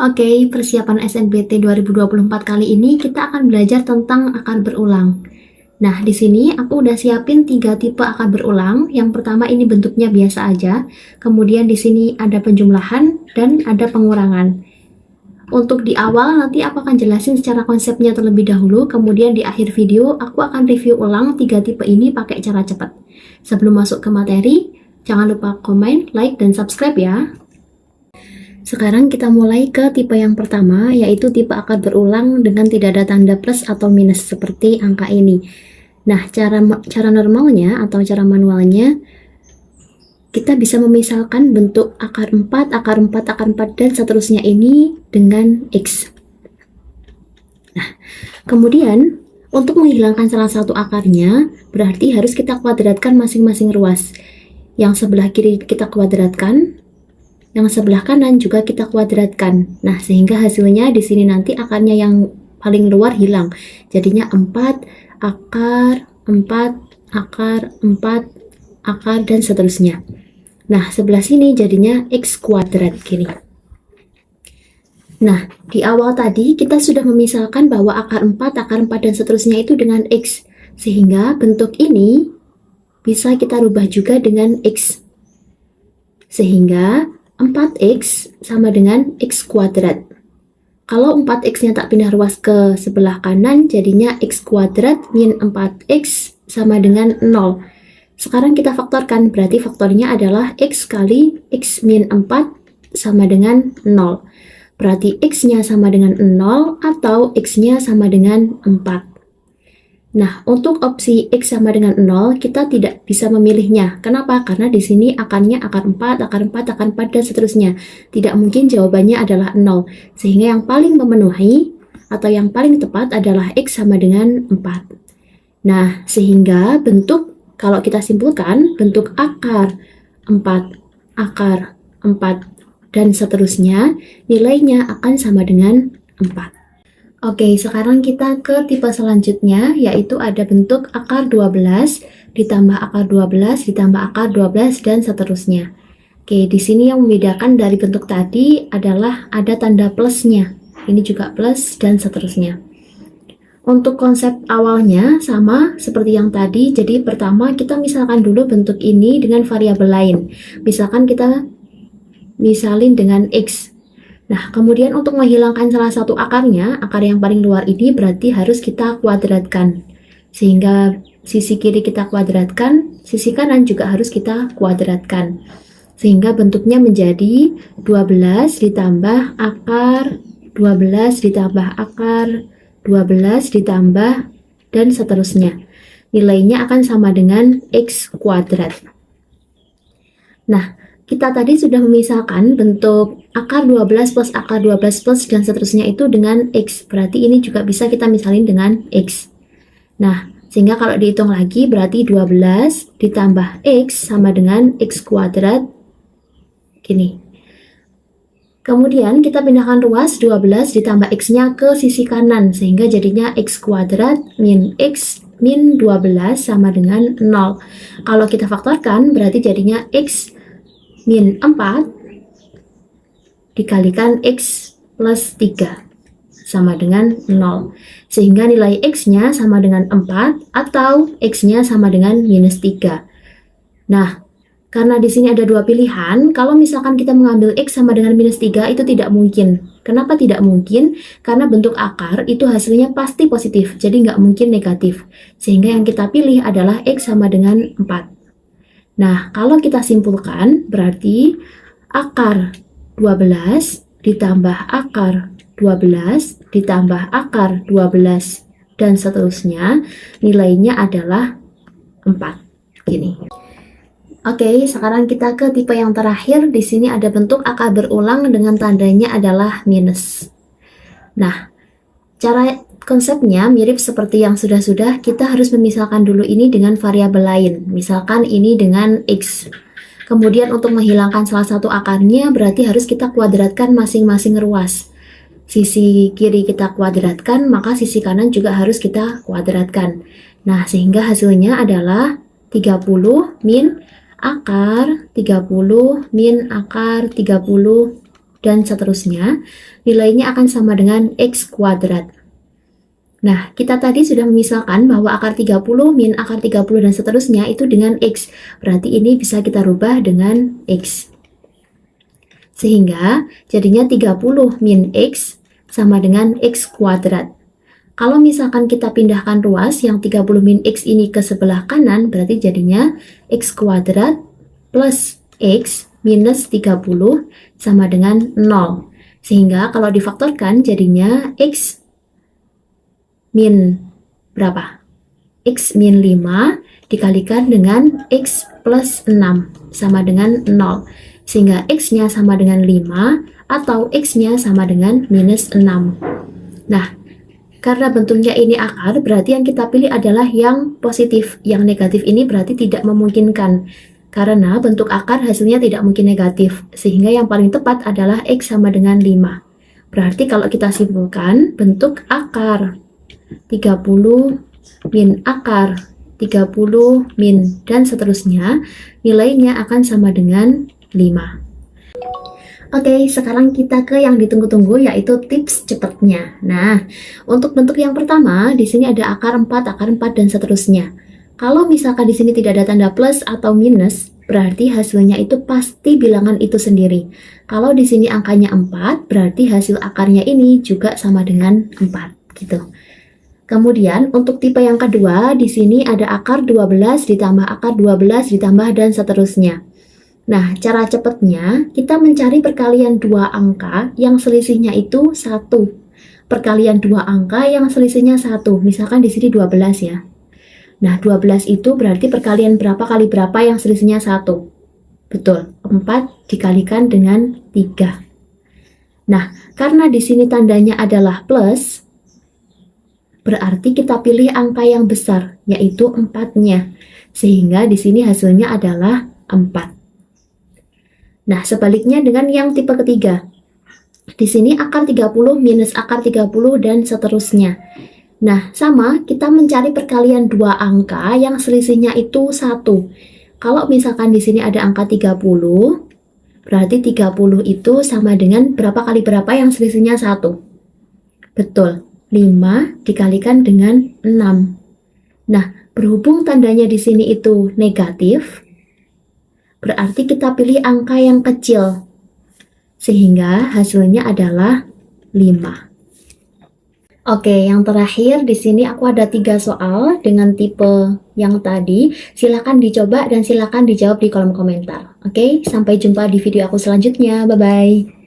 Oke, persiapan SNBT 2024 kali ini kita akan belajar tentang akar berulang. Nah, di sini aku udah siapin 3 tipe akar berulang. Yang pertama ini bentuknya biasa aja. Kemudian di sini ada penjumlahan dan ada pengurangan. Untuk di awal nanti aku akan jelasin secara konsepnya terlebih dahulu. Kemudian di akhir video aku akan review ulang 3 tipe ini pakai cara cepat. Sebelum masuk ke materi, jangan lupa komen, like, dan subscribe ya. Sekarang kita mulai ke tipe yang pertama, yaitu tipe akar berulang dengan tidak ada tanda plus atau minus seperti angka ini. Nah, cara normalnya atau cara manualnya, kita bisa memisalkan bentuk akar 4, akar 4, akar 4, dan seterusnya ini dengan X. Nah, kemudian untuk menghilangkan salah satu akarnya, berarti harus kita kuadratkan masing-masing ruas. Yang sebelah kiri kita kuadratkan, yang sebelah kanan juga kita kuadratkan. Nah, sehingga hasilnya di sini nanti akarnya yang paling luar hilang. Jadinya 4 akar, 4 akar, 4 akar, dan seterusnya. Nah, sebelah sini jadinya X kuadrat gini. Nah, di awal tadi kita sudah memisalkan bahwa akar 4, akar 4, dan seterusnya itu dengan X. Sehingga bentuk ini bisa kita rubah juga dengan X. Sehingga 4X sama dengan X kuadrat. Kalau 4X-nya tak pindah ruas ke sebelah kanan, jadinya X kuadrat min 4X sama dengan 0. Sekarang kita faktorkan, berarti faktornya adalah X kali X min 4 sama dengan 0. Berarti X-nya sama dengan 0 atau X-nya sama dengan 4. Nah, untuk opsi X sama dengan 0, kita tidak bisa memilihnya. Kenapa? Karena di sini akarnya akar 4, akar 4, akar 4, dan seterusnya. Tidak mungkin jawabannya adalah 0. Sehingga yang paling memenuhi atau yang paling tepat adalah X sama dengan 4. Nah, sehingga bentuk, kalau kita simpulkan, bentuk akar 4, akar 4, dan seterusnya, nilainya akan sama dengan 4. Oke, sekarang kita ke tipe selanjutnya, yaitu ada bentuk akar 12, ditambah akar 12, ditambah akar 12, dan seterusnya. Oke, di sini yang membedakan dari bentuk tadi adalah ada tanda plusnya. Ini juga plus, dan seterusnya. Untuk konsep awalnya sama seperti yang tadi, jadi pertama kita misalkan dulu bentuk ini dengan variabel lain. Misalkan kita misalin dengan X. Nah, kemudian untuk menghilangkan salah satu akarnya, akar yang paling luar ini berarti harus kita kuadratkan. Sehingga sisi kiri kita kuadratkan, sisi kanan juga harus kita kuadratkan. Sehingga bentuknya menjadi 12 ditambah akar, 12 ditambah akar, 12 ditambah, dan seterusnya. Nilainya akan sama dengan X kuadrat. Nah, kita tadi sudah memisahkan bentuk akar 12 plus akar 12 plus dan seterusnya itu dengan X. Berarti ini juga bisa kita misalin dengan X. Nah, sehingga kalau dihitung lagi berarti 12 ditambah X sama dengan X kuadrat. Gini. Kemudian kita pindahkan ruas 12 ditambah X-nya ke sisi kanan. Sehingga jadinya X kuadrat min X min 12 sama dengan 0. Kalau kita faktorkan berarti jadinya X min 4 dikalikan X plus 3 sama dengan 0. Sehingga nilai X-nya sama dengan 4 atau X-nya sama dengan minus 3. Nah, karena di sini ada dua pilihan, kalau misalkan kita mengambil X sama dengan minus 3 itu tidak mungkin. Kenapa tidak mungkin? Karena bentuk akar itu hasilnya pasti positif, jadi nggak mungkin negatif. Sehingga yang kita pilih adalah X sama dengan 4. Nah, kalau kita simpulkan, berarti akar 12 ditambah akar 12 ditambah akar 12 dan seterusnya, nilainya adalah 4. Gini. Oke, sekarang kita ke tipe yang terakhir. Di sini ada bentuk akar berulang dengan tandanya adalah minus. Nah, cara konsepnya mirip seperti yang sudah-sudah, kita harus memisahkan dulu ini dengan variabel lain. Misalkan ini dengan X. Kemudian untuk menghilangkan salah satu akarnya, berarti harus kita kuadratkan masing-masing ruas. Sisi kiri kita kuadratkan, maka sisi kanan juga harus kita kuadratkan. Nah, sehingga hasilnya adalah 30 min akar 30 min akar 30 dan seterusnya, nilainya akan sama dengan X kuadrat. Nah, kita tadi sudah memisalkan bahwa akar 30 min akar 30 dan seterusnya itu dengan X. Berarti ini bisa kita rubah dengan X. Sehingga jadinya 30 min X sama dengan X kuadrat. Kalau misalkan kita pindahkan ruas yang 30 min X ini ke sebelah kanan, berarti jadinya X kuadrat plus X minus 30 sama dengan 0. Sehingga kalau difaktorkan jadinya X min berapa? X min 5 dikalikan dengan X plus 6 sama dengan 0. Sehingga X-nya sama dengan 5 atau X-nya sama dengan minus 6. Nah, karena bentuknya ini akar, berarti yang kita pilih adalah yang positif. Yang negatif ini berarti tidak memungkinkan. Karena bentuk akar hasilnya tidak mungkin negatif. Sehingga yang paling tepat adalah X sama dengan 5. Berarti kalau kita simpulkan, bentuk akar 30 min akar 30 min dan seterusnya, nilainya akan sama dengan 5. Oke, sekarang kita ke yang ditunggu-tunggu, yaitu tips cepatnya. Nah, untuk bentuk yang pertama, di sini ada akar 4, dan seterusnya. Kalau misalkan di sini tidak ada tanda plus atau minus, berarti hasilnya itu pasti bilangan itu sendiri. Kalau di sini angkanya 4, berarti hasil akarnya ini juga sama dengan 4, gitu. Kemudian, untuk tipe yang kedua, di sini ada akar 12 ditambah akar 12 ditambah dan seterusnya. Nah, cara cepatnya, kita mencari perkalian dua angka yang selisihnya itu 1. Perkalian dua angka yang selisihnya 1. Misalkan di sini 12 ya. Nah, 12 itu berarti perkalian berapa kali berapa yang selisihnya 1. Betul, 4 dikalikan dengan 3. Nah, karena di sini tandanya adalah plus, berarti kita pilih angka yang besar, yaitu 4-nya. Sehingga di sini hasilnya adalah 4. Nah, sebaliknya dengan yang tipe ketiga. Di sini akar 30 minus akar 30 dan seterusnya. Nah, sama, kita mencari perkalian dua angka yang selisihnya itu 1. Kalau misalkan di sini ada angka 30, berarti 30 itu sama dengan berapa kali berapa yang selisihnya 1? Betul, 5 dikalikan dengan 6. Nah, berhubung tandanya di sini itu negatif, berarti kita pilih angka yang kecil, sehingga hasilnya adalah 5. Oke, yang terakhir di sini aku ada 3 soal dengan tipe yang tadi. Silakan dicoba dan silakan dijawab di kolom komentar. Oke, sampai jumpa di video aku selanjutnya. Bye-bye.